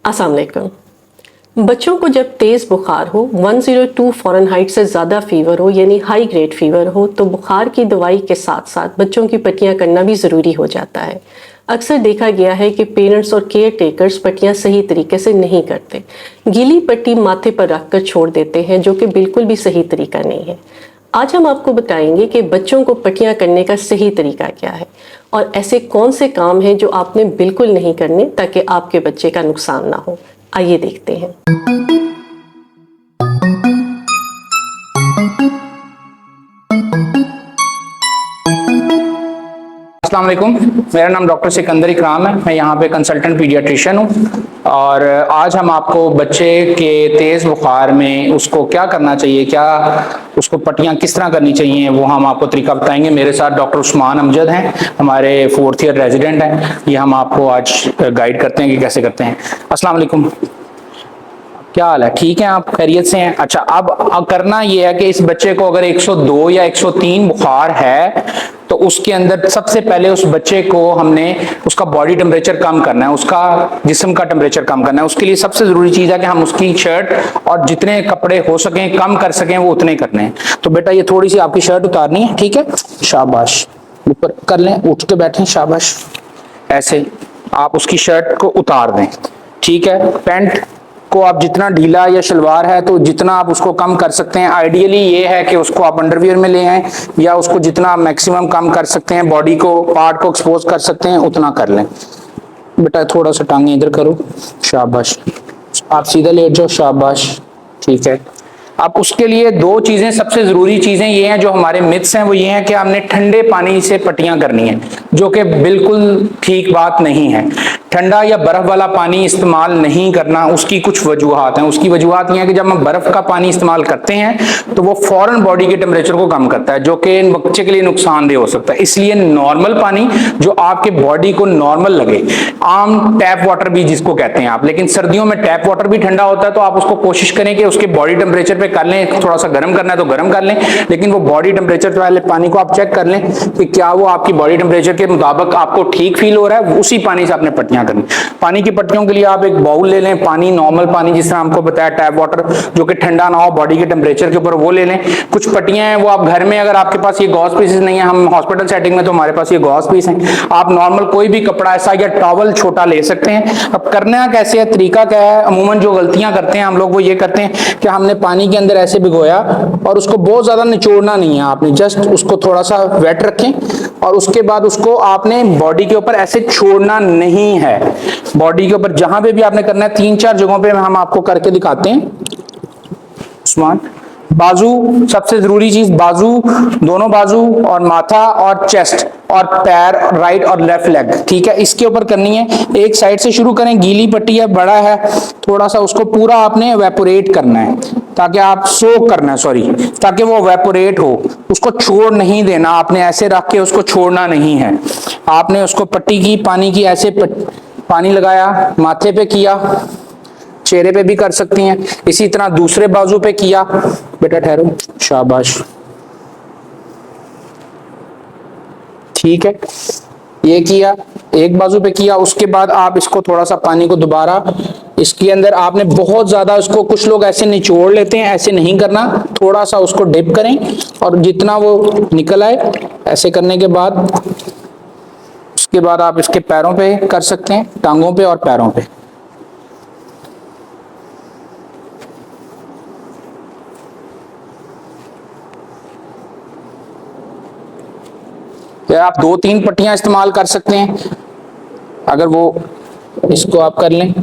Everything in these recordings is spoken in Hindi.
अस्सलाम वालेकुम। बच्चों को जब तेज़ बुखार हो, 102 फ़ारेनहाइट से ज़्यादा फ़ीवर हो यानी हाई ग्रेड फ़ीवर हो, तो बुखार की दवाई के साथ साथ बच्चों की पट्टियाँ करना भी ज़रूरी हो जाता है। अक्सर देखा गया है कि पेरेंट्स और केयर टेकर्स पट्टियाँ सही तरीके से नहीं करते, गीली पट्टी माथे पर रखकर छोड़ देते हैं, जो कि बिल्कुल भी सही तरीका नहीं है। आज हम आपको बताएंगे कि बच्चों को पट्टियाँ करने का सही तरीका क्या है और ऐसे कौन से काम हैं जो आपने बिल्कुल नहीं करने ताकि आपके बच्चे का नुकसान ना हो। आइए देखते हैं। अस्सलाम वालेकुम, मेरा नाम डॉक्टर सिकंदर इकराम है। मैं यहाँ पे कंसल्टेंट पीडियाट्रिशियन हूँ और आज हम आपको बच्चे के तेज़ बुखार में उसको क्या करना चाहिए, क्या उसको पट्टियाँ किस तरह करनी चाहिए, वो हम आपको तरीका बताएंगे। मेरे साथ डॉक्टर उस्मान अमजद हैं, हमारे 4th ईयर रेजिडेंट हैं। ये हम आपको आज गाइड करते हैं कि कैसे करते हैं। अस्सलाम वालेकुम, क्या हाल है? ठीक है, आप खैरियत से हैं? अच्छा, अब करना ये है कि इस बच्चे को अगर 102 या 103 बुखार है तो उसके अंदर सबसे पहले उस बच्चे को हमने उसका बॉडी टेम्परेचर कम करना है, उसका जिस्म का टेम्परेचर कम करना है। उसके लिए सबसे जरूरी चीज है कि हम उसकी शर्ट और जितने कपड़े हो सकें कम कर सकें वो उतने करने हैं। तो बेटा ये थोड़ी सी आपकी शर्ट उतारनी है, ठीक है? शाबाश, ऊपर कर लें, उठ के बैठें, शाबाश। ऐसे आप उसकी शर्ट को उतार दें, ठीक है? पैंट को आप जितना ढीला या शलवार है तो जितना आप उसको कम कर सकते हैं, आइडियली ये है कि उसको आप अंडरवियर में ले आएं या उसको जितना मैक्सिमम कम कर सकते हैं, बॉडी को पार्ट को एक्सपोज कर सकते हैं उतना कर लें। बेटा थोड़ा सा टांगे इधर करो, शाबाश। आप सीधा लेट जाओ, शाबाश, ठीक है। अब उसके लिए दो चीजें, सबसे जरूरी चीजें ये हैं जो हमारे मिथ्स हैं, वो ये हैं कि हमने ठंडे पानी से पट्टियां करनी है, जो कि बिल्कुल ठीक बात नहीं है। ठंडा या बर्फ वाला पानी इस्तेमाल नहीं करना, उसकी कुछ वजूहात हैं। उसकी वजूहात ये है कि जब हम बर्फ का पानी इस्तेमाल करते हैं तो वो फौरन बॉडी के टेम्परेचर को कम करता है, जो कि बच्चे के लिए नुकसानदेह हो सकता है। इसलिए नॉर्मल पानी जो आपके बॉडी को नॉर्मल लगे, आम टैप वाटर भी जिसको कहते हैं आप, लेकिन सर्दियों में टैप वाटर भी ठंडा होता है, तो आप उसको कोशिश करें कि उसके बॉडी टेम्परेचर पे कर लें। थोड़ा सा गर्म करना है तो गर्म कर लें, लेकिन वो बॉडी टेम्परेचर वाले पानी को आप चेक कर लें कि क्या वो आपकी बॉडी टेम्परेचर के मुताबिक आपको ठीक फील हो रहा है। उसी पानी से आपने पट्टियां करनी। पानी की पट्टियों के लिए आप एक बाउल ले लें, पानी नॉर्मल पानी जिस तरह हमको बताया टैप वाटर, जो कि ठंडा ना हो बॉडी के टेम्परेचर के ऊपर, वो ले लें। कुछ पट्टियां हैं वो आप घर में, अगर आपके पास ये गॉज पीसेस नहीं है, हम हॉस्पिटल सेटिंग में तो हमारे पास ये गॉज पीस हैं, आप नॉर्मल कोई भी कपड़ा ऐसा या टॉवल छोटा ले सकते हैं। अब करना कैसे है, तरीका क्या है? अमूमन जो गलतियां करते हैं हम लोग वो ये करते हैं कि हमने पानी के अंदर ऐसे भिगोया और उसको बहुत ज्यादा निचोड़ना नहीं है, आपने जस्ट उसको थोड़ा सा वेट रखें और उसके बाद उसको आपने बॉडी के ऊपर ऐसे छोड़ना नहीं है। बॉडी के ऊपर जहां पे भी आपने करना है, 3-4 जगहों पे हम आपको करके दिखाते हैं। उस्मान, बाजू सबसे जरूरी चीज, बाजू, दोनों बाजू और माथा और चेस्ट और पैर, राइट और लेफ्ट लेग, ठीक है? इसके ऊपर करनी है। एक साइड से शुरू करें, गीली पट्टी है, बड़ा है थोड़ा सा, उसको पूरा आपने एवेपोरेट करना है, ताकि आप सोक करना है, सॉरी, ताकि वो एवेपोरेट हो। उसको छोड़ नहीं देना, आपने ऐसे रख के उसको छोड़ना नहीं है। आपने उसको पट्टी की, पानी की, ऐसे पानी लगाया, माथे पे किया, चेहरे पे भी कर सकती हैं, इसी तरह दूसरे बाजू पे किया। बेटा ठहरो, शाबाश, ठीक है? ये किया, एक बाजू पे किया। उसके बाद आप इसको थोड़ा सा पानी को दोबारा इसके अंदर, आपने बहुत ज्यादा उसको, कुछ लोग ऐसे निचोड़ लेते हैं, ऐसे नहीं करना, थोड़ा सा उसको डिप करें और जितना वो निकल आए, ऐसे करने के बाद उसके बाद आप इसके पैरों पे कर सकते हैं, टांगों पे और पैरों पे। आप 2-3 पट्टियां इस्तेमाल कर सकते हैं, अगर वो इसको आप कर लें।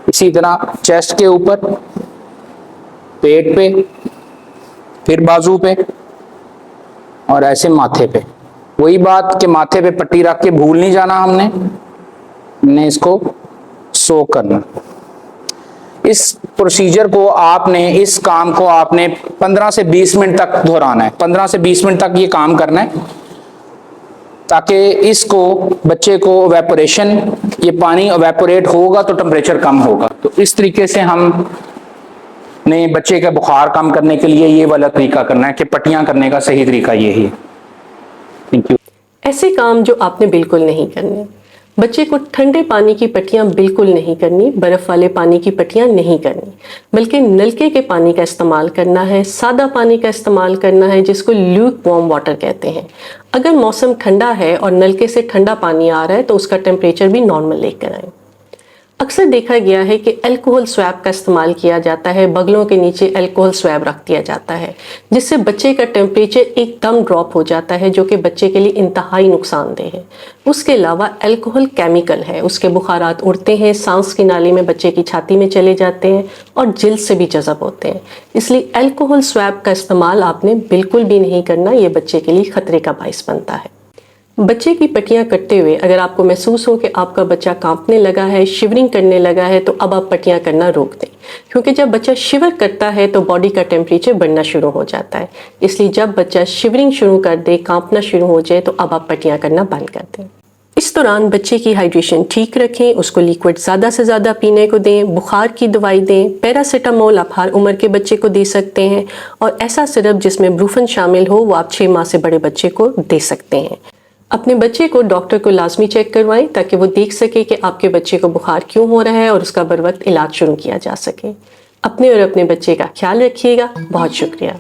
इसी तरह चेस्ट के ऊपर, पेट पे, फिर बाजू पे और ऐसे माथे पे। वही बात कि माथे पे पट्टी रख के भूल नहीं जाना, हमने इसको सोक करना। इस प्रोसीजर को आपने, इस काम को आपने 15 से 20 मिनट तक दोहराना है। 15 से 20 मिनट तक ये काम करना है, ताकि इसको, बच्चे को एवेपोरेशन, ये पानी एवेपोरेट होगा तो टेम्परेचर कम होगा। तो इस तरीके से हम ने बच्चे का बुखार कम करने के लिए ये वाला तरीका करना है कि पट्टियां करने का सही तरीका यही है। Thank you. ऐसे काम जो आपने बिल्कुल नहीं करने। बच्चे को ठंडे पानी की पट्टियां बिल्कुल नहीं करनी, बर्फ वाले पानी की पट्टियां नहीं करनी, बल्कि नलके के पानी का इस्तेमाल करना है, सादा पानी का इस्तेमाल करना है, जिसको ल्यूक वार्म वाटर कहते हैं। अगर मौसम ठंडा है और नलके से ठंडा पानी आ रहा है तो उसका टेम्परेचर भी नॉर्मल लेकर आए। अक्सर देखा गया है कि अल्कोहल स्वैब का इस्तेमाल किया जाता है, बगलों के नीचे अल्कोहल स्वैब रख दिया जाता है, जिससे बच्चे का टेम्परेचर एकदम ड्रॉप हो जाता है, जो कि बच्चे के लिए इंतहाई नुकसानदेह है। उसके अलावा अल्कोहल केमिकल है, उसके बुखारात उड़ते हैं, सांस की नाली में बच्चे की छाती में चले जाते हैं और जिल्द से भी जज़ब होते हैं। इसलिए अल्कोहल स्वैब का इस्तेमाल आपने बिल्कुल भी नहीं करना, ये बच्चे के लिए खतरे का बाइस बनता है। बच्चे की पट्टियां कटते हुए अगर आपको महसूस हो कि आपका बच्चा कांपने लगा है, शिवरिंग करने लगा है, तो अब आप पट्टियां करना रोक दें, क्योंकि जब बच्चा शिवर करता है तो बॉडी का टेम्परेचर बढ़ना शुरू हो जाता है। इसलिए जब बच्चा शिवरिंग शुरू कर दे, कांपना शुरू हो जाए, तो अब आप पट्टियां करना बंद कर दें। इस दौरान बच्चे की हाइड्रेशन ठीक रखें, उसको लिक्विड ज़्यादा से ज़्यादा पीने को दें, बुखार की दवाई दें। पैरासीटामोल आप हर उम्र के बच्चे को दे सकते हैं, और ऐसा सिरप जिसमें ब्रूफन शामिल हो वो आप 6 माह से बड़े बच्चे को दे सकते हैं। अपने बच्चे को डॉक्टर को लाजमी चेक करवाएं, ताकि वो देख सके कि आपके बच्चे को बुखार क्यों हो रहा है और उसका बर वक्त इलाज शुरू किया जा सके। अपने और अपने बच्चे का ख्याल रखिएगा। बहुत शुक्रिया।